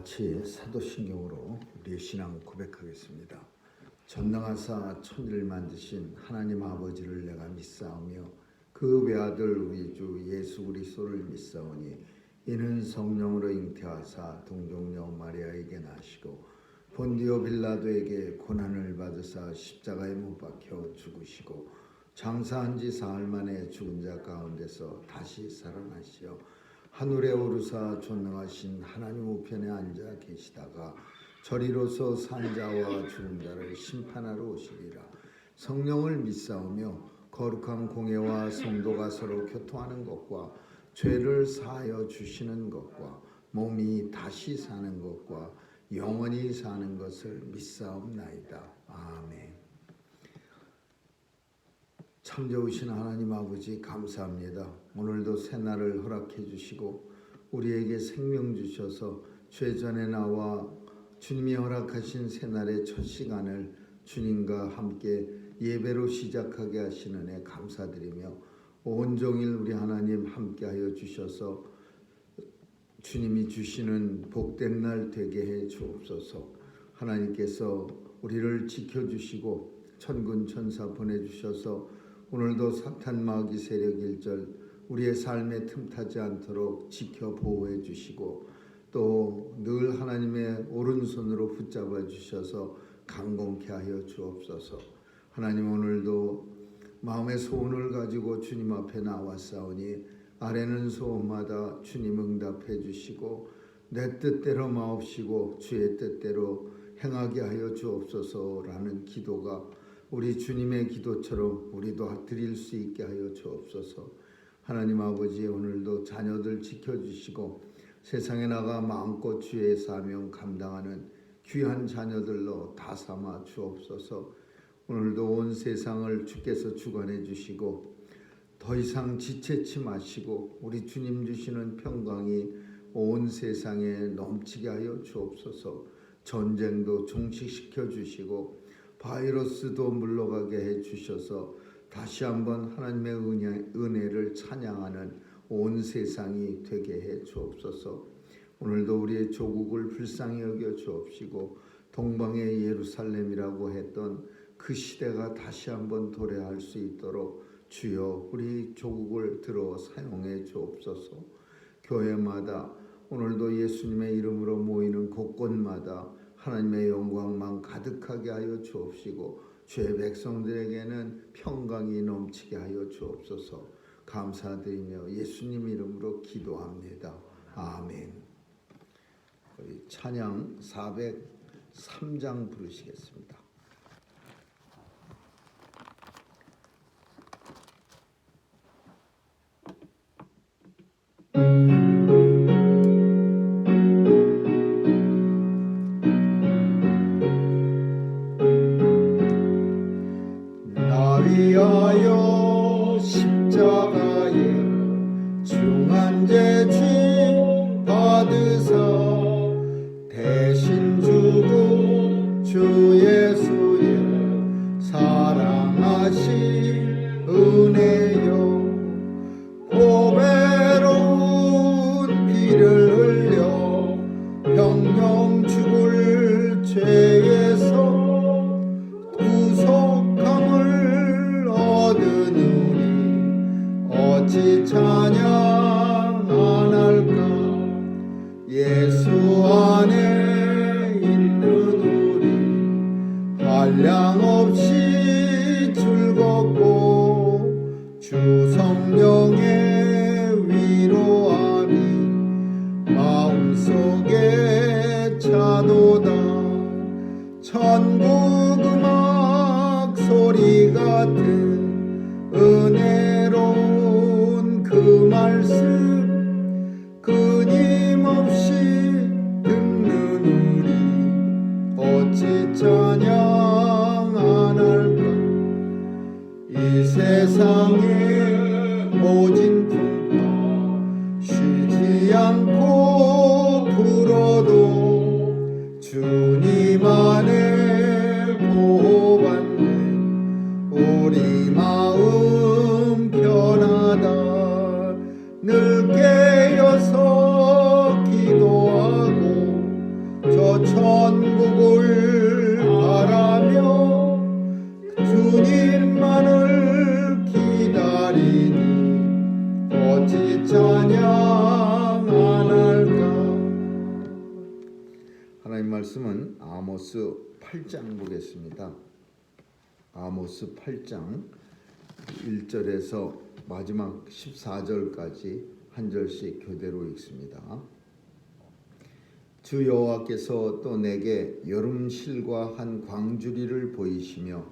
같이 사도신경으로 우리의 신앙 고백하겠습니다. 전능하사 천지를 만드신 하나님 아버지를 내가 믿사오며 그 외아들 우리 주 예수 그리스도를 믿사오니 이는 성령으로 잉태하사 동정녀 마리아에게 나시고 본디오 빌라도에게 고난을 받으사 십자가에 못 박혀 죽으시고 장사한 지 사흘 만에 죽은 자 가운데서 다시 살아나시어 하늘에 오르사 존능하신 하나님 우편에 앉아 계시다가 저리로서 산 자와 죽은 자를 심판하러 오시리라. 성령을 믿사오며 거룩한 공예와 성도가 서로 교통하는 것과 죄를 사하여 주시는 것과 몸이 다시 사는 것과 영원히 사는 것을 믿사옵나이다. 아멘. 참 좋으신 하나님 아버지 감사합니다. 오늘도 새날을 허락해 주시고 우리에게 생명 주셔서 죄전에 나와 주님이 허락하신 새날의 첫 시간을 주님과 함께 예배로 시작하게 하신 은혜 감사드리며 온종일 우리 하나님 함께하여 주셔서 주님이 주시는 복된 날 되게 해 주옵소서. 하나님께서 우리를 지켜주시고 천군 천사 보내주셔서 오늘도 사탄 마귀 세력 일절 우리의 삶에 틈타지 않도록 지켜 보호해 주시고 또 늘 하나님의 오른손으로 붙잡아 주셔서 강건케 하여 주옵소서. 하나님 오늘도 마음의 소원을 가지고 주님 앞에 나왔사오니 아뢰는 소원마다 주님 응답해 주시고 내 뜻대로 마옵시고 주의 뜻대로 행하게 하여 주옵소서라는 기도가 우리 주님의 기도처럼 우리도 드릴 수 있게 하여 주옵소서. 하나님 아버지 오늘도 자녀들 지켜주시고 세상에 나가 마음껏 주의 사명 감당하는 귀한 자녀들로 다 삼아 주옵소서. 오늘도 온 세상을 주께서 주관해 주시고 더 이상 지체치 마시고 우리 주님 주시는 평강이 온 세상에 넘치게 하여 주옵소서. 전쟁도 종식시켜 주시고 바이러스도 물러가게 해 주셔서 다시 한번 하나님의 은혜를 찬양하는 온 세상이 되게 해 주옵소서. 오늘도 우리의 조국을 불쌍히 여겨 주옵시고 동방의 예루살렘이라고 했던 그 시대가 다시 한번 도래할 수 있도록 주여 우리 조국을 들어 사용해 주옵소서. 교회마다 오늘도 예수님의 이름으로 모이는 곳곳마다 하나님의 영광만 가득하게 하여 주옵시고 주의 백성들에게는 평강이 넘치게 하여 주옵소서. 감사드리며 예수님 이름으로 기도합니다. 아멘. 우리 찬양 403장 부르시겠습니다. 위하여 십자가에 중한 죄 죄 받으사 대신 죽은 주 예수의 사랑하신 은혜여 보배로운 피를 흘려 병명 죽을 죄에서 어찌 찬양 안 할까. 예수 안에 있는 우리 한량없이 즐겁고 주 성령의 위로함이 마음속에 차도다. 천국 음악 소리 같은 은혜로운 그 말씀 끊임없이 듣는 우리 어찌 찬양 안 할까. 이 세상의 모진 풍파 쉬지 않고 불어도 주님 안에 하나님 말씀은 아모스 8장 보겠습니다. 아모스 8장 1절에서 마지막 14절까지 한 절씩 교대로 읽습니다. 주 여호와께서 또 내게 여름실과 한 광주리를 보이시며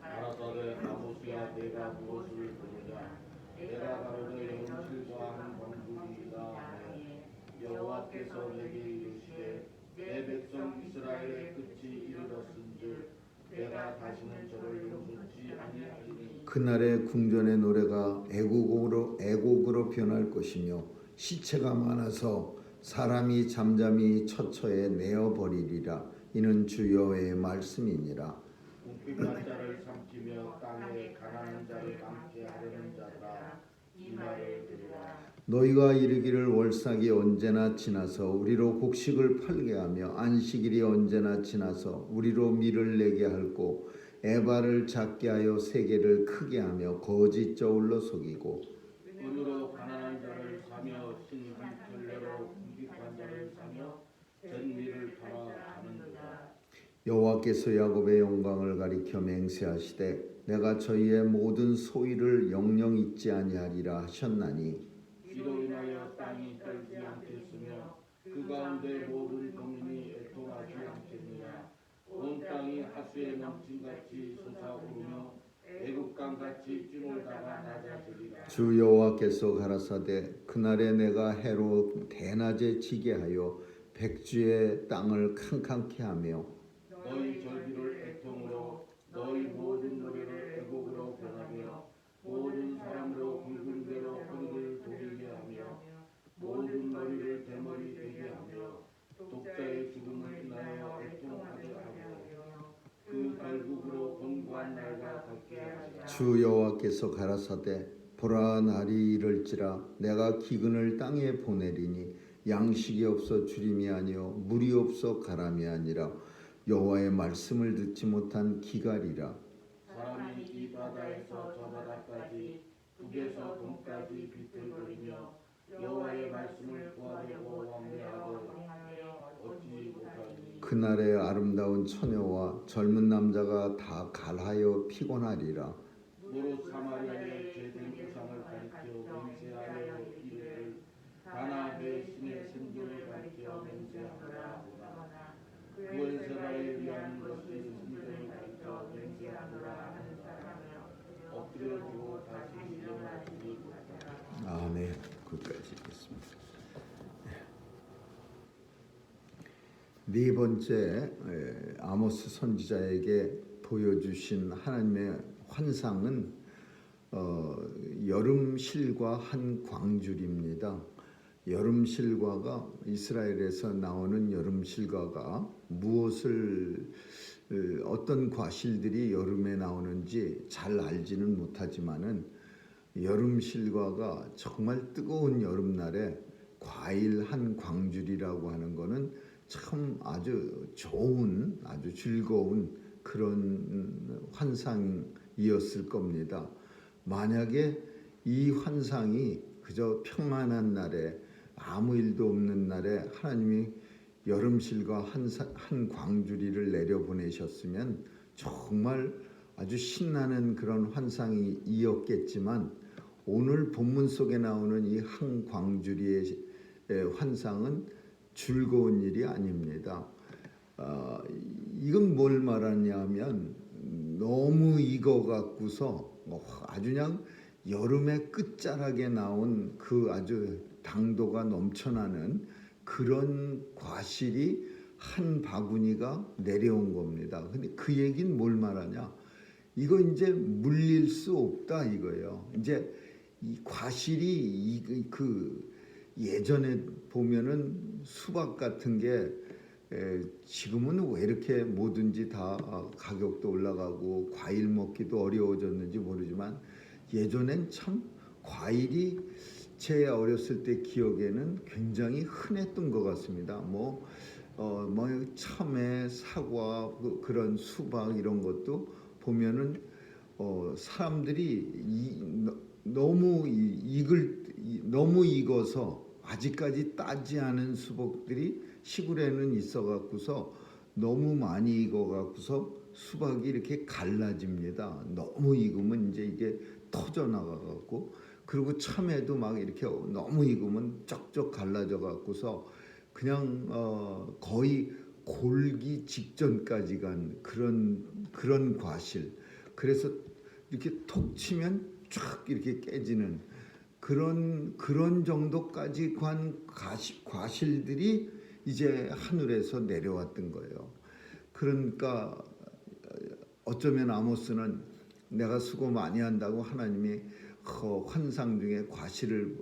가라사대 아모스야 내가 무엇을 보느냐 내가 바로 내 여름실과 한 광주리이다 하매 여호와께서 내게 이르시되 내 백성 이스라엘의 끝이 이르렀은즉 내가 다시는 저를 용서치 아니하리니 그날의 궁전의 노래가 애곡으로 변할 것이며 시체가 많아서 사람이 잠잠히 처처에 내어버리리라. 이는 주 여호와의 말씀이니라. 궁핍한 자를 삼키며 땅에 가난한 자를 많게 하려는 자들아 이 말을 들으라. 너희가 이르기를 월삭이 언제나 지나서 우리로 곡식을 팔게 하며 안식일이 언제나 지나서 우리로 밀을 내게 할고 에바를 작게 하여 세계를 크게 하며 거짓 저울로 속이고 은으로 가난한 자를 사며 신한 켤레로 궁핍한 자를 사며 잿밀을 팔아 가는도다. 여호와께서 야곱의 영광을 가리켜 맹세하시되 내가 저희의 모든 소위를 영영 잊지 아니하리라 하셨나니 이로 인하여 땅이 떨지 않겠으며 그 가운데 모든 거민이 애통하지 않겠느냐. 온 땅이 하수에 넘침같이 솟아오르며 애국강같이 뛰놀다가 낮아지리라. 주 여호와께서 가라사대 그날에 내가 해로 대낮에 지게 하여 백주의 땅을 캄캄케 하며 너희 절기를 애통으로 너희 모든 노래를 애곡으로 변하며 모든 사람으로 굵은 대로 허리를 돌리게 하며 모든 머리를 대머리 되게 하며 독자의 죽음을 인하여 애통하게 하며 그 결국으로 권고한 날과 같게 하리라. 주 여호와께서 가라사대 보라 날이 이를지라 내가 기근을 땅에 보내리니 양식이 없어 주림이 아니요 물이 없어 가람이 아니라 여호와의 말씀을 듣지 못한 기갈이라. 사람이 이 바다에서 저 바다까지 북에서 동까지 비틀거리며 여호와의 말씀을 구하려고 왕래하고 얻지 못하니 그날에 아름다운 처녀와 젊은 남자가 다 갈하여 피곤하리라. 무릇 사마리아의 죄된 우상을 가리켜 맹세하여 이르를 다나 내 신의 생존을 가리켜 맹세하노라. 구원세바에 위하는 것이 생존을 가리켜 맹세하노라 하는 사람이여 엎드려지고 다시 일어나지 못하라. 아멘. 끝까지 읽겠습니다. 네 번째 아모스 선지자에게 보여주신 하나님의 환상은 여름실과 한 광줄입니다. 여름실과가 이스라엘에서 나오는 여름실과가 무엇을 어떤 과실들이 여름에 나오는지 잘 알지는 못하지만은 여름실과가 정말 뜨거운 여름날에 과일 한 광줄이라고 하는 거는 참 아주 좋은 아주 즐거운 그런 환상이었을 겁니다. 만약에 이 환상이 그저 평안한 날에 아무 일도 없는 날에 하나님이 여름실과 한 광주리를 내려보내셨으면 정말 아주 신나는 그런 환상이 이었겠지만 오늘 본문 속에 나오는 이 한 광주리의 환상은 즐거운 일이 아닙니다. 이건 뭘 말하냐면 너무 익어갖고서 아주 그냥 여름의 끝자락에 나온 그 아주 당도가 넘쳐나는 그런 과실이 한 바구니가 내려온 겁니다. 근데 그 얘기는 뭘 말하냐? 이거 이제 물릴 수 없다 이거예요. 이제 이 과실이 그 예전에 보면은 수박 같은 게 지금은 왜 이렇게 뭐든지 다 가격도 올라가고 과일 먹기도 어려워졌는지 모르지만 예전엔 참 과일이 제 어렸을 때 기억에는 굉장히 흔했던 것 같습니다. 뭐 참외, 사과, 그런 수박 이런 것도 보면은 너무 익어서 아직까지 따지 않은 수박들이 시골에는 있어 갖고서 너무 많이 익어 갖고서 수박이 이렇게 갈라집니다. 너무 익으면 이제 이게 터져 나가 갖고, 그리고 참외도 막 이렇게 너무 익으면 쩍쩍 갈라져 갖고서 그냥 거의 골기 직전까지 간 그런 과실. 그래서 이렇게 톡 치면 쫙 이렇게 깨지는 그런 정도까지 간 과실들이 이제 하늘에서 내려왔던 거예요. 그러니까 어쩌면 아모스는 내가 수고 많이 한다고 하나님이 환상 중에 과실을,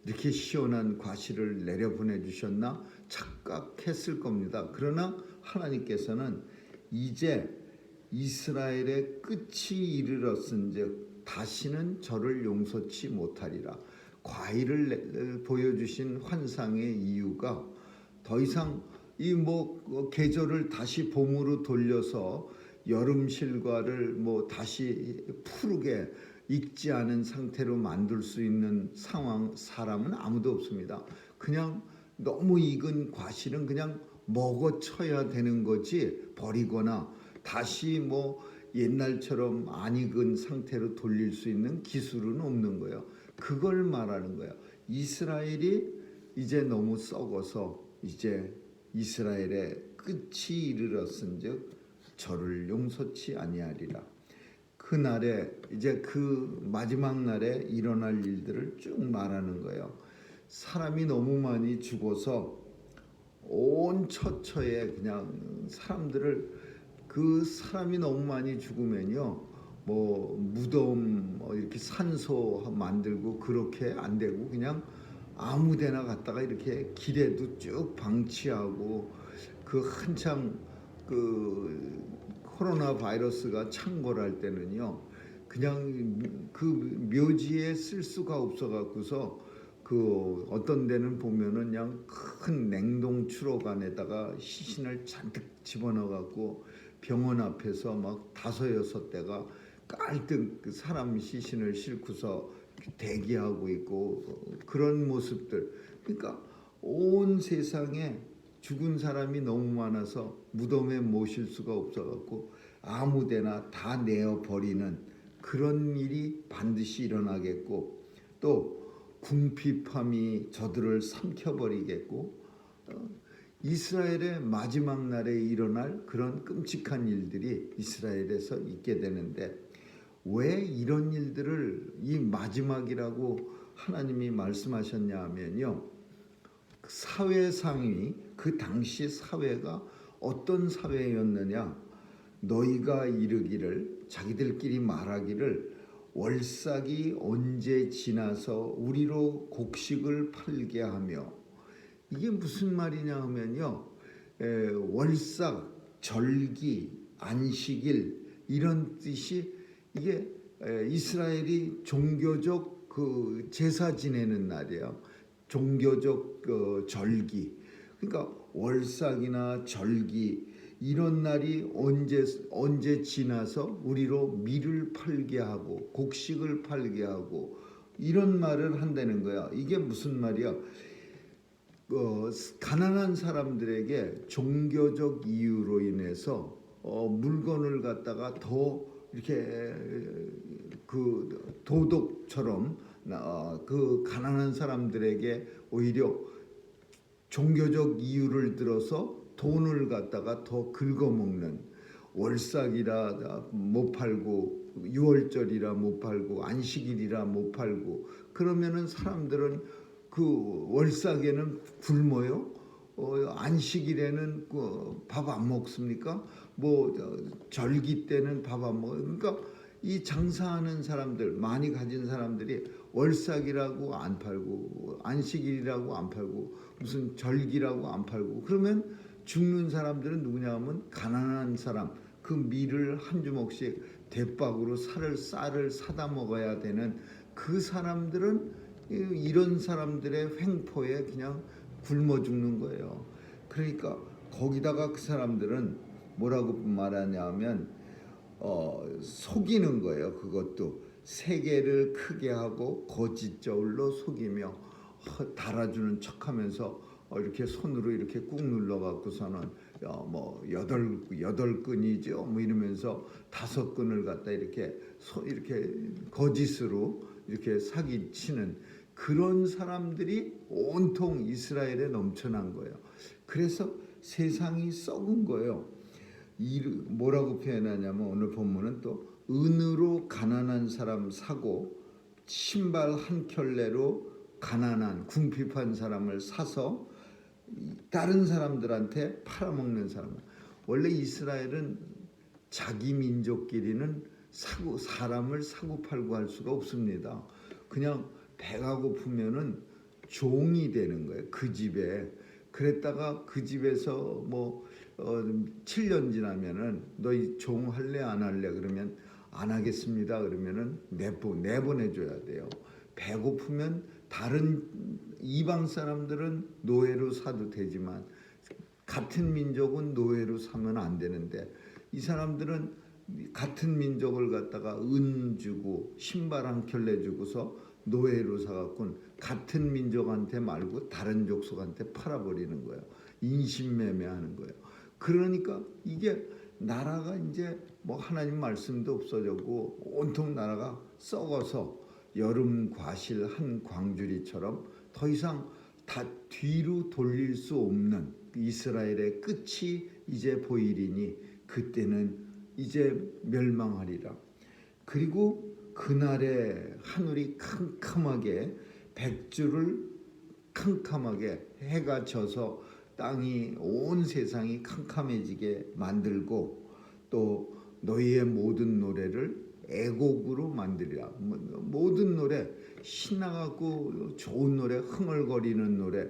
이렇게 시원한 과실을 내려보내 주셨나 착각했을 겁니다. 그러나 하나님께서는 이제 이스라엘의 끝이 이르렀은즉 다시는 저를 용서치 못하리라. 과일을 보여주신 환상의 이유가 더 이상 이 계절을 다시 봄으로 돌려서 여름 실과를 다시 푸르게 익지 않은 상태로 만들 수 있는 사람은 아무도 없습니다. 그냥 너무 익은 과실은 그냥 먹어쳐야 되는 거지, 버리거나 다시 옛날처럼 안 익은 상태로 돌릴 수 있는 기술은 없는 거예요. 그걸 말하는 거예요. 이스라엘이 이제 너무 썩어서 이제 이스라엘의 끝이 이르렀은즉 저를 용서치 아니하리라. 그 날에 이제 그 마지막 날에 일어날 일들을 쭉 말하는 거예요. 사람이 너무 많이 죽어서 온 처처에 그냥 그 사람이 너무 많이 죽으면요, 무덤 이렇게 산소 만들고 그렇게 안 되고 그냥 아무데나 갔다가 이렇게 길에도 쭉 방치하고, 그 한참 그 코로나 바이러스가 창궐할 때는요, 그냥 그 묘지에 쓸 수가 없어 갖고서 그 어떤 데는 보면은 그냥 큰 냉동 추록안에다가 시신을 잔뜩 집어넣어 갖고 병원 앞에서 막 5-6대가 깔뜩 그 사람 시신을 싣고서 대기하고 있고, 그런 모습들. 그러니까 온 세상에 죽은 사람이 너무 많아서 무덤에 모실 수가 없어갖고 아무데나 다 내어버리는 그런 일이 반드시 일어나겠고, 또 궁핍함이 저들을 삼켜버리겠고, 이스라엘의 마지막 날에 일어날 그런 끔찍한 일들이 이스라엘에서 있게 되는데, 왜 이런 일들을 이 마지막이라고 하나님이 말씀하셨냐 하면요, 사회상이, 그 당시 사회가 어떤 사회였느냐, 너희가 이르기를, 자기들끼리 말하기를, 월삭이 언제 지나서 우리로 곡식을 팔게 하며, 이게 무슨 말이냐 하면요, 월삭, 절기, 안식일 이런 뜻이, 이게 이스라엘이 종교적 그 제사 지내는 날이에요. 종교적 절기. 그러니까 월삭이나 절기 이런 날이 언제 지나서 우리로 밀을 팔게 하고 곡식을 팔게 하고 이런 말을 한다는 거야. 이게 무슨 말이야? 가난한 사람들에게 종교적 이유로 인해서 물건을 갖다가 더 이렇게 그 도덕처럼 그 가난한 사람들에게 오히려 종교적 이유를 들어서 돈을 갖다가 더 긁어먹는, 월삭이라 못 팔고 유월절이라 못 팔고 안식일이라 못 팔고, 그러면은 사람들은 그 월삭에는 굶어요. 안식일에는 밥 안 먹습니까? 절기 때는 밥 안 먹어요. 그러니까 이 장사하는 사람들, 많이 가진 사람들이 월삭이라고 안 팔고 안식일이라고 안 팔고 무슨 절기라고 안 팔고, 그러면 죽는 사람들은 누구냐 하면 가난한 사람, 그 밀을 한 주먹씩 대박으로 쌀을 사다 먹어야 되는 그 사람들은 이런 사람들의 횡포에 그냥 굶어 죽는 거예요. 그러니까 거기다가 그 사람들은 뭐라고 말하냐면 속이는 거예요. 그것도 세계를 크게 하고 거짓 저울로 속이며, 달아주는 척하면서 이렇게 손으로 이렇게 꾹 눌러갖고서는 뭐 여덟 끈이죠 뭐 이러면서 5끈을 갖다 이렇게 이렇게 거짓으로 이렇게 사기치는 그런 사람들이 온통 이스라엘에 넘쳐난 거예요. 그래서 세상이 썩은 거예요. 뭐라고 표현하냐면 오늘 본문은 또 은으로 가난한 사람 사고 신발 한 켤레로 가난한 궁핍한 사람을 사서 다른 사람들한테 팔아먹는 사람. 원래 이스라엘은 자기 민족끼리는 사람을 사고 팔고 할 수가 없습니다. 그냥 배가 고프면은 종이 되는 거예요. 그 집에. 그랬다가 그 집에서 7년 지나면은 너희 종 할래 안 할래 그러면 안 하겠습니다 그러면은 내보내줘야 돼요. 배고프면 다른 이방 사람들은 노예로 사도 되지만 같은 민족은 노예로 사면 안 되는데 이 사람들은 같은 민족을 갖다가 은 주고 신발 한 켤레 주고서 노예로 사갖고 같은 민족한테 말고 다른 족속한테 팔아버리는 거예요. 인신매매하는 거예요. 그러니까 이게 나라가 이제 하나님 말씀도 없어졌고 온통 나라가 썩어서 여름 과실 한 광주리처럼 더 이상 다 뒤로 돌릴 수 없는 이스라엘의 끝이 이제 보이리니 그때는 이제 멸망하리라. 그리고 그날에 하늘이 캄캄하게 백주를 캄캄하게 해가 져서 땅이 온 세상이 캄캄해지게 만들고 또 너희의 모든 노래를 애곡으로 만들리라. 모든 노래 신나갖고 좋은 노래 흥얼거리는 노래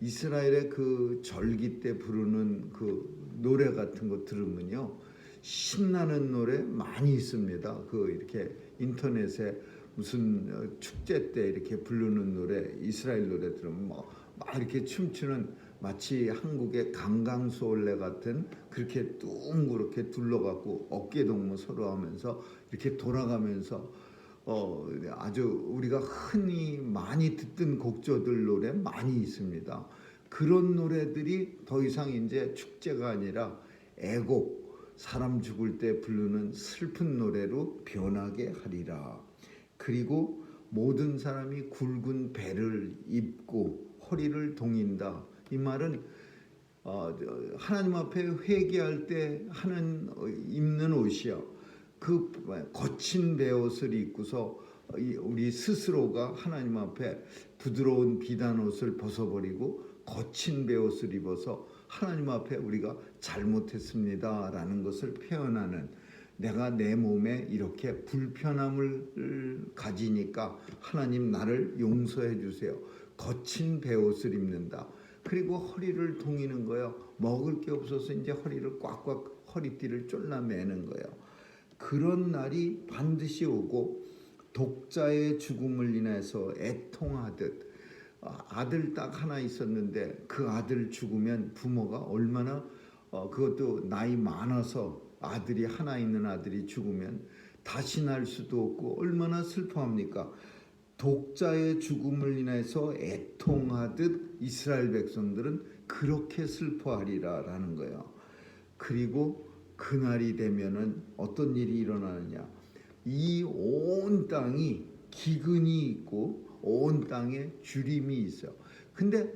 이스라엘의 그 절기 때 부르는 그 노래 같은 거 들으면요 신나는 노래 많이 있습니다. 그 이렇게 인터넷에 무슨 축제 때 이렇게 부르는 노래 이스라엘 노래 들으면 막 이렇게 춤추는 마치 한국의 강강수올레 같은 그렇게 둥그렇게 둘러갖고 어깨동무 서로 하면서 이렇게 돌아가면서 아주 우리가 흔히 많이 듣던 곡조들 노래 많이 있습니다. 그런 노래들이 더 이상 이제 축제가 아니라 애곡 사람 죽을 때 부르는 슬픈 노래로 변하게 하리라. 그리고 모든 사람이 굵은 배를 입고 허리를 동인다. 이 말은 하나님 앞에 회개할 때 입는 옷이요. 그 거친 베옷을 입고서 우리 스스로가 하나님 앞에 부드러운 비단 옷을 벗어버리고 거친 베옷을 입어서 하나님 앞에 우리가 잘못했습니다라는 것을 표현하는 내가 내 몸에 이렇게 불편함을 가지니까 하나님 나를 용서해 주세요. 거친 베옷을 입는다. 그리고 허리를 동이는 거예요. 먹을 게 없어서 이제 허리를 꽉꽉 허리띠를 쫄라매는 거예요. 그런 날이 반드시 오고 독자의 죽음을 인해서 애통하듯 아들 딱 하나 있었는데 그 아들 죽으면 부모가 얼마나 그것도 나이 많아서 아들이 하나 있는 아들이 죽으면 다시 날 수도 없고 얼마나 슬퍼합니까? 독자의 죽음을 인해서 애통하듯 이스라엘 백성들은 그렇게 슬퍼하리라라는 거예요. 그리고 그날이 되면은 어떤 일이 일어나느냐? 이 온 땅이 기근이 있고 온 땅에 주림이 있어요. 근데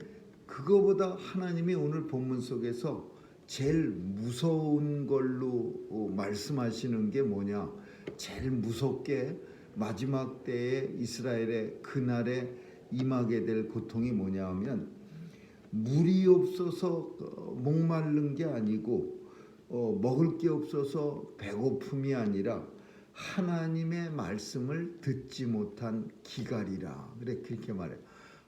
그거보다 하나님이 오늘 본문 속에서 제일 무서운 걸로 말씀하시는 게 뭐냐? 제일 무섭게 마지막 때에 이스라엘의 그날에 임하게 될 고통이 뭐냐 하면 물이 없어서 목마른 게 아니고 먹을 게 없어서 배고픔이 아니라 하나님의 말씀을 듣지 못한 기갈이라. 그렇게 말해요.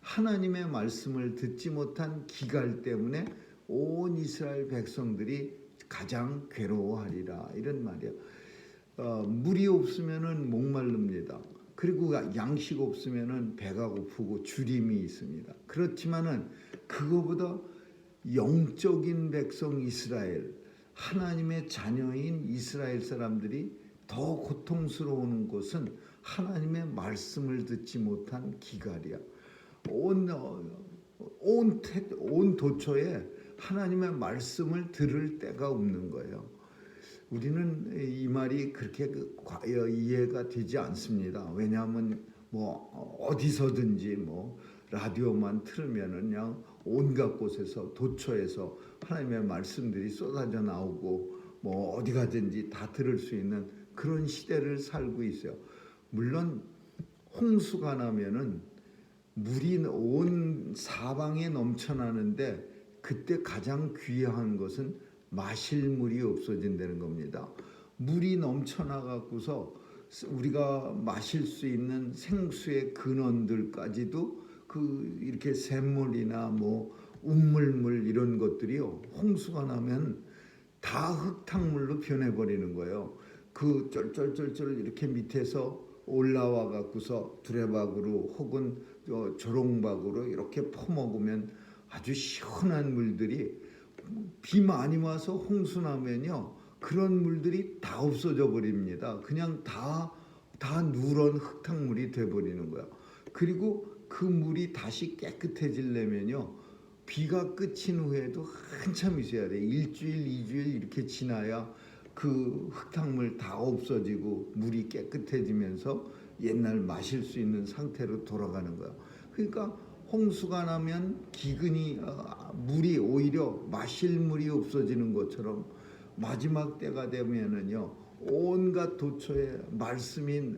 하나님의 말씀을 듣지 못한 기갈 때문에 온 이스라엘 백성들이 가장 괴로워하리라. 이런 말이에요. 물이 없으면은 목마릅니다. 그리고 양식 없으면은 배가 고프고 주림이 있습니다. 그렇지만은 그거보다 영적인 백성 이스라엘, 하나님의 자녀인 이스라엘 사람들이 더 고통스러운 것은 하나님의 말씀을 듣지 못한 기갈이야. 온 도처에 하나님의 말씀을 들을 때가 없는 거예요. 우리는 이 말이 그렇게 이해가 되지 않습니다. 왜냐하면 뭐 어디서든지 뭐 라디오만 틀으면은 그냥 온갖 곳에서 도처에서 하나님의 말씀들이 쏟아져 나오고 뭐 어디 가든지 다 들을 수 있는 그런 시대를 살고 있어요. 물론 홍수가 나면은 물이 온 사방에 넘쳐나는데 그때 가장 귀한 것은 마실 물이 없어진다는 겁니다. 물이 넘쳐나 갖고서 우리가 마실 수 있는 생수의 근원들까지도 이렇게 샘물이나 뭐 운물물 이런 것들이요, 홍수가 나면 다 흙탕물로 변해버리는 거예요. 그 쫄쫄쫄쫄 이렇게 밑에서 올라와 갖고서 두레박으로 혹은 조롱박으로 이렇게 퍼먹으면 아주 시원한 물들이 비 많이 와서 홍수 나면요, 그런 물들이 다 없어져 버립니다. 그냥 다 누런 흙탕물이 돼 버리는 거야. 그리고 그 물이 다시 깨끗해지려면요, 비가 끝인 후에도 한참 있어야 돼. 일주일, 이주일 이렇게 지나야 그 흙탕물 다 없어지고 물이 깨끗해지면서 옛날 마실 수 있는 상태로 돌아가는 거야. 그러니까 홍수가 나면 기근이 물이 오히려 마실 물이 없어지는 것처럼 마지막 때가 되면은요, 온갖 도처에 말씀이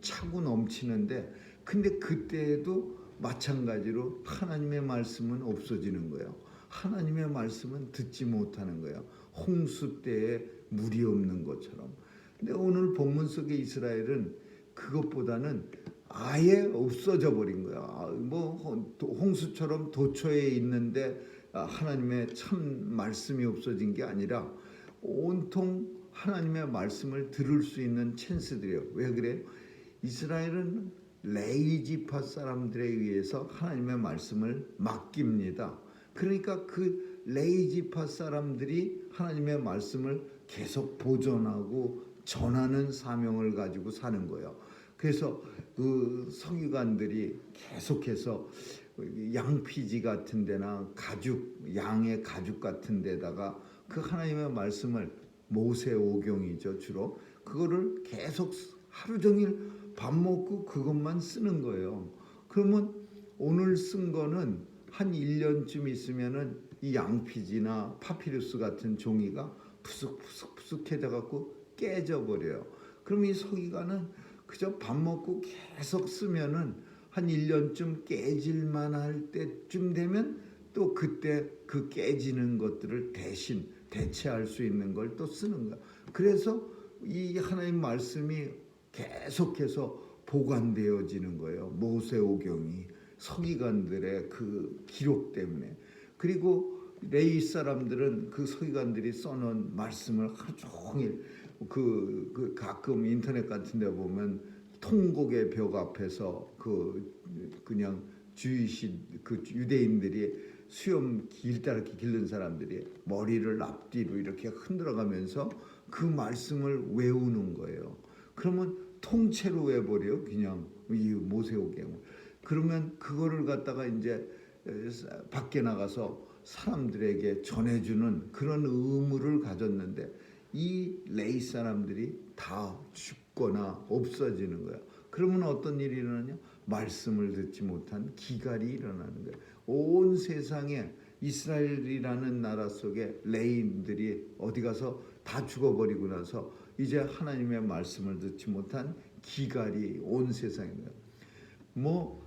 차고 넘치는데, 근데 그때에도 마찬가지로 하나님의 말씀은 없어지는 거예요. 하나님의 말씀은 듣지 못하는 거예요. 홍수 때에 물이 없는 것처럼. 근데 오늘 본문 속의 이스라엘은 그것보다는 아예 없어져 버린 거야. 뭐 홍수처럼 도처에 있는데 하나님의 참 말씀이 없어진 게 아니라 온통 하나님의 말씀을 들을 수 있는 찬스들이에요. 왜 그래요? 이스라엘은 레위지파 사람들에 의해서 하나님의 말씀을 맡깁니다. 그러니까 그 레위지파 사람들이 하나님의 말씀을 계속 보존하고 전하는 사명을 가지고 사는 거예요. 그래서 그 서기관들이 계속해서 양피지 같은 데나 양의 가죽 같은 데다가 그 하나님의 말씀을, 모세오경이죠 주로, 그거를 계속 하루 종일 밥 먹고 그것만 쓰는 거예요. 그러면 오늘 쓴 거는 한 1년쯤 있으면은 이 양피지나 파피루스 같은 종이가 푸석푸석해져 갖고 깨져 버려요. 그럼 이 서기관은 그저 밥 먹고 계속 쓰면은 한 1년쯤 깨질만 할 때쯤 되면 또 그때 그 깨지는 것들을 대신 대체할 수 있는 걸 또 쓰는 거야. 그래서 이 하나님 말씀이 계속해서 보관되어지는 거예요. 모세오경이 서기관들의 그 기록 때문에. 그리고 레위 사람들은 그 서기관들이 써놓은 말씀을 하루 종일 그 가끔 인터넷 같은 데 보면 통곡의 벽 앞에서 그냥 그 유대인들이 수염 길다랗게 기른 사람들이 머리를 앞뒤로 이렇게 흔들어가면서 그 말씀을 외우는 거예요. 그러면 통째로 외버려요. 그냥 이 모세오경을. 그러면 그거를 갖다가 이제 밖에 나가서 사람들에게 전해주는 그런 의무를 가졌는데, 이 레위 사람들이 다 죽거나 없어지는 거야. 그러면 어떤 일이 일어나냐? 말씀을 듣지 못한 기갈이 일어나는 거야. 온 세상에 이스라엘이라는 나라 속에 레위인들이 어디 가서 다 죽어버리고 나서 이제 하나님의 말씀을 듣지 못한 기갈이 온 세상입니다. 뭐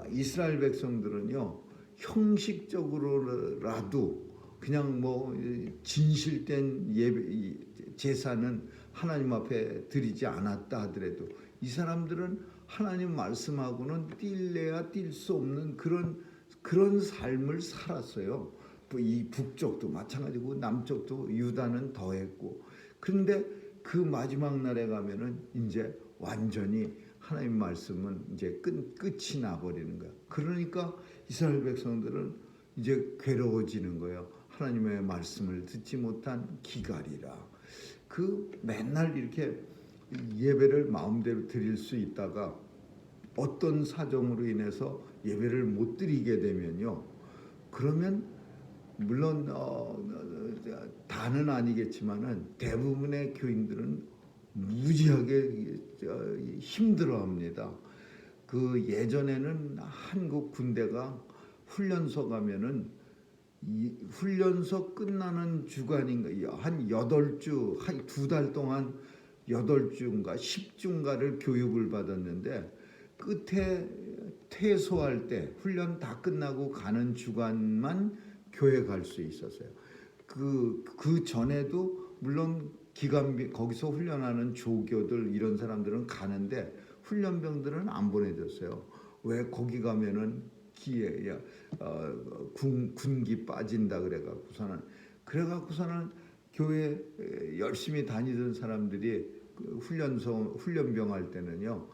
이스라엘 백성들은요, 형식적으로라도 그냥 뭐 진실된 예배 제사는 하나님 앞에 드리지 않았다 하더라도 이 사람들은 하나님 말씀하고는 뛸래야 뛸 수 없는 그런 삶을 살았어요. 이 북쪽도 마찬가지고 남쪽도 유다는 더했고. 그런데 그 마지막 날에 가면은 이제 완전히 하나님 말씀은 이제 끝이 나버리는 거야. 그러니까 이스라엘 백성들은 이제 괴로워지는 거예요. 하나님의 말씀을 듣지 못한 기갈이라. 맨날 이렇게 예배를 마음대로 드릴 수 있다가 어떤 사정으로 인해서 예배를 못 드리게 되면요. 그러면 물론 다는 아니겠지만은 대부분의 교인들은 무지하게 힘들어합니다. 그 예전에는 한국 군대가 훈련소 가면은 이 훈련소 끝나는 주간인가 한 8주 한 2달 동안 8주인가 10주인가를 교육을 받았는데 끝에 퇴소할 때 훈련 다 끝나고 가는 주간만 교회 갈 수 있었어요. 그 전에도 물론 기간비 거기서 훈련하는 조교들 이런 사람들은 가는데 훈련병들은 안 보내줬어요. 왜 거기 가면은 기에 군기 빠진다 그래갖고서는 교회 열심히 다니던 사람들이 그 훈련병 할 때는요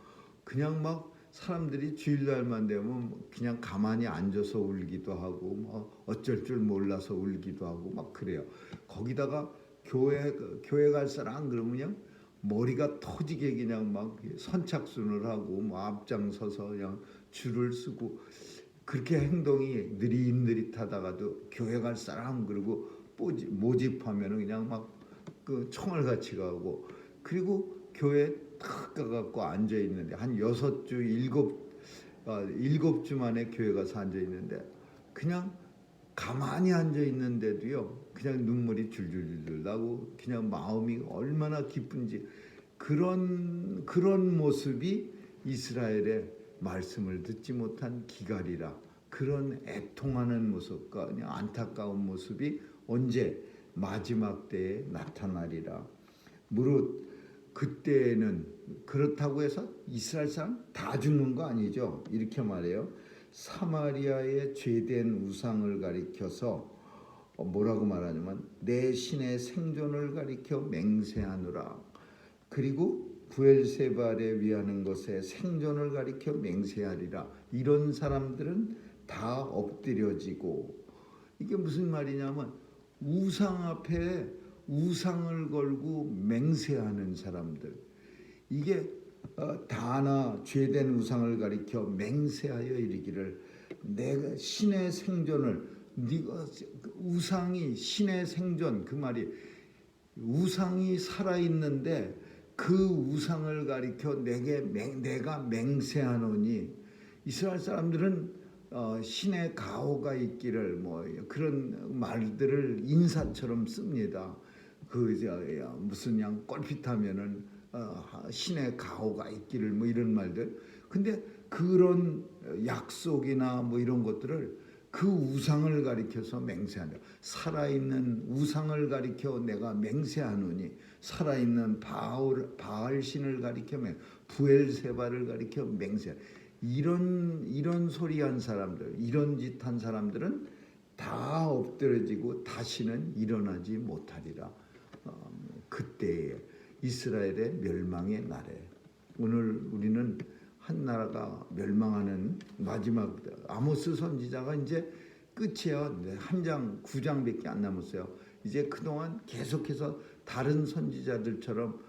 그냥 막 사람들이 주일날만 되면 그냥 가만히 앉아서 울기도 하고 뭐 어쩔 줄 몰라서 울기도 하고 막 그래요. 거기다가 교회 갈 사람 그러면요 머리가 터지게 그냥 막 선착순을 하고 뭐 앞장서서 그냥 줄을 쓰고 그렇게 행동이 느릿느릿하다가도 교회 갈 사람 그러고 모집하면은 그냥 막 그 총알 같이 가고 그리고 교회 탁 가갖고 앉아 있는데 한 6주 7주 만에 교회 가서 앉아 있는데 그냥 가만히 앉아 있는데도요 그냥 눈물이 줄줄줄 나고 그냥 마음이 얼마나 기쁜지 그런 모습이 이스라엘의 말씀을 듣지 못한 기갈이라 그런 애통하는 모습과 그냥 안타까운 모습이 언제 마지막 때에 나타나리라. 무릇 그때는 그렇다고 해서 이스라엘 사람 다 죽는 거 아니죠. 이렇게 말해요. 사마리아의 죄된 우상을 가리켜서 뭐라고 말하냐면 내 신의 생존을 가리켜 맹세하노라. 그리고 부엘세발에 위하는 것에 생존을 가리켜 맹세하리라. 이런 사람들은 다 엎드려지고 이게 무슨 말이냐면 우상 앞에 우상을 걸고 맹세하는 사람들 이게 다나 죄된 우상을 가리켜 맹세하여 이르기를 내가 신의 생존을 네가 우상이 신의 생존 그 말이 우상이 살아있는데 그 우상을 가리켜 내가 맹세하노니 이스라엘 사람들은 신의 가호가 있기를 뭐 그런 말들을 인사처럼 씁니다. 무슨 양 꼴핏하면은 신의 가호가 있기를 뭐 이런 말들. 근데 그런 약속이나 뭐 이런 것들을 그 우상을 가리켜서 맹세한다. 살아있는 우상을 가리켜 내가 맹세하노니 살아있는 바알 신을 가리켜 부엘세바를 가리켜 맹세. 이런 소리한 사람들, 이런 짓 한 사람들은 다 엎드려지고 다시는 일어나지 못하리라. 그때에 이스라엘의 멸망의 날에 오늘 우리는 한 나라가 멸망하는 마지막 아모스 선지자가 이제 끝이에요. 한 장 9장밖에 안 남았어요. 이제 그동안 계속해서 다른 선지자들처럼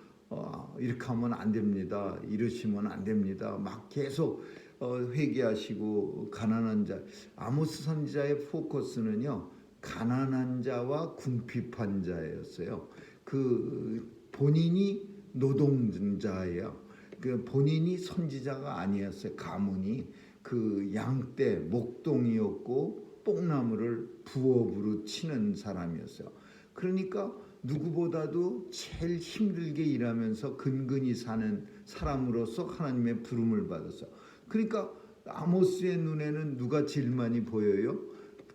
이렇게 하면 안 됩니다. 이러시면 안 됩니다. 막 계속 회개하시고 가난한 자 아모스 선지자의 포커스는요. 가난한 자와 궁핍한 자였어요. 그 본인이 노동자예요. 그 본인이 선지자가 아니었어요. 가문이 그 양떼 목동이었고 뽕나무를 부업으로 치는 사람이었어요. 그러니까 누구보다도 제일 힘들게 일하면서 근근히 사는 사람으로서 하나님의 부름을 받았어요. 그러니까 아모스의 눈에는 누가 제일 많이 보여요?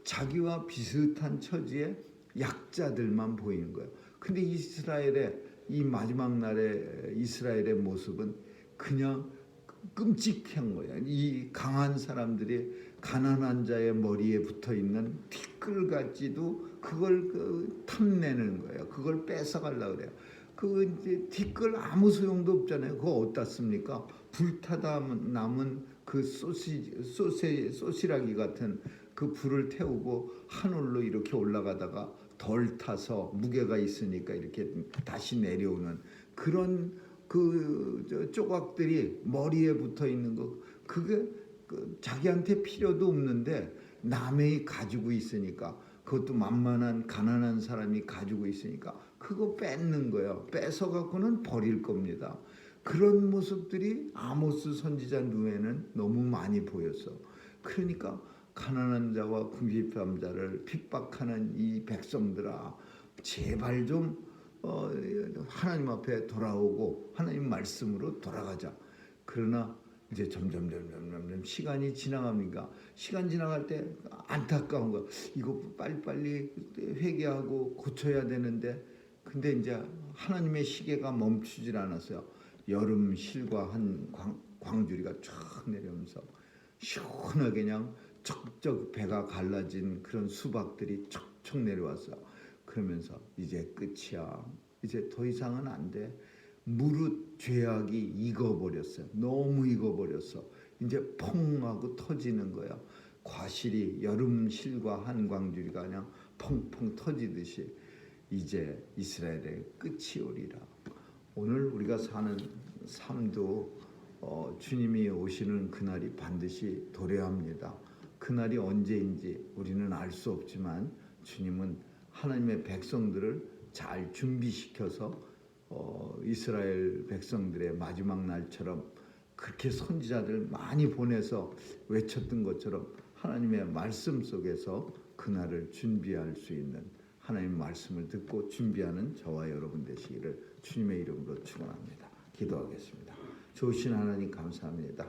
자기와 비슷한 처지의 약자들만 보이는 거예요. 근데 이스라엘의 이 마지막 날의 이스라엘의 모습은 그냥 끔찍한 거예요. 이 강한 사람들이 가난한 자의 머리에 붙어 있는 티끌 같지도 그걸 탐내는 거예요. 그걸 뺏어가려고 그래요. 그 이제 티끌 아무 소용도 없잖아요. 그거 어디다 씁니까? 불타다 남은 그 소시라기 같은 그 불을 태우고 하늘로 이렇게 올라가다가 덜 타서 무게가 있으니까 이렇게 다시 내려오는 그런 그 조각들이 머리에 붙어 있는 거 그게 자기한테 필요도 없는데 남이 가지고 있으니까, 그것도 만만한 가난한 사람이 가지고 있으니까 그거 뺏는 거예요. 뺏어 갖고는 버릴 겁니다. 그런 모습들이 아모스 선지자 눈에는 너무 많이 보였어. 그러니까 가난한 자와 궁핍한 자를 핍박하는 이 백성들아, 제발 좀 하나님 앞에 돌아오고 하나님 말씀으로 돌아가자. 그러나 이제 점점 시간이 지나갑니까? 시간 지나갈 때 안타까운 거, 이거 빨리빨리 회개하고 고쳐야 되는데, 근데 이제 하나님의 시계가 멈추질 않았어요. 여름 실과 한 광주리가 쫙 내려오면서 시원하게 그냥 척척 배가 갈라진 그런 수박들이 척척 내려왔어요. 그러면서 이제 끝이야. 이제 더 이상은 안 돼. 무릇 죄악이 익어버렸어요. 너무 익어버렸어. 이제 펑 하고 터지는 거야. 과실이 여름 실과 한광줄이가 그냥 펑펑 터지듯이 이제 이스라엘의 끝이 오리라. 오늘 우리가 사는 삶도 주님이 오시는 그날이 반드시 도래합니다. 그날이 언제인지 우리는 알 수 없지만 주님은 하나님의 백성들을 잘 준비시켜서 이스라엘 백성들의 마지막 날처럼 그렇게 선지자들 많이 보내서 외쳤던 것처럼 하나님의 말씀 속에서 그날을 준비할 수 있는, 하나님 말씀을 듣고 준비하는 저와 여러분 되시기를 주님의 이름으로 축원합니다. 기도하겠습니다. 좋으신 하나님 감사합니다.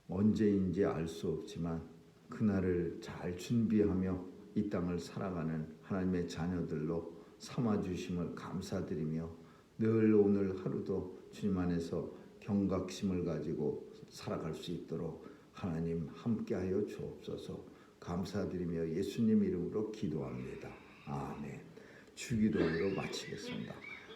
언제인지 알 수 없지만 그날을 잘 준비하며 이 땅을 살아가는 하나님의 자녀들로 삼아주심을 감사드리며 늘 오늘 하루도 주님 안에서 경각심을 가지고 살아갈 수 있도록 하나님 함께하여 주옵소서. 감사드리며 예수님 이름으로 기도합니다. 아멘. 주기도로 마치겠습니다.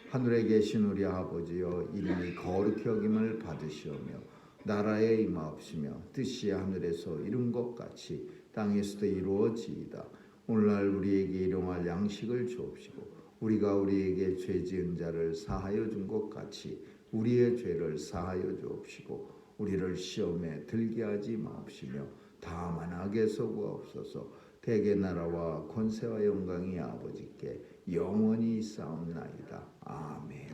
하늘에 계신 우리 아버지여, 이름이 거룩히 여김을 받으시오며 나라에 임하옵시며 뜻이 하늘에서 이룬 것 같이 땅에서도 이루어지이다. 오늘날 우리에게 일용할 양식을 주옵시고 우리가 우리에게 죄 지은 자를 사하여 준 것 같이 우리의 죄를 사하여 주옵시고 우리를 시험에 들게 하지 마옵시며 다만 악에서 구하옵소서. 대개 나라와 권세와 영광이 아버지께 영원히 있사옵나이다. 아멘.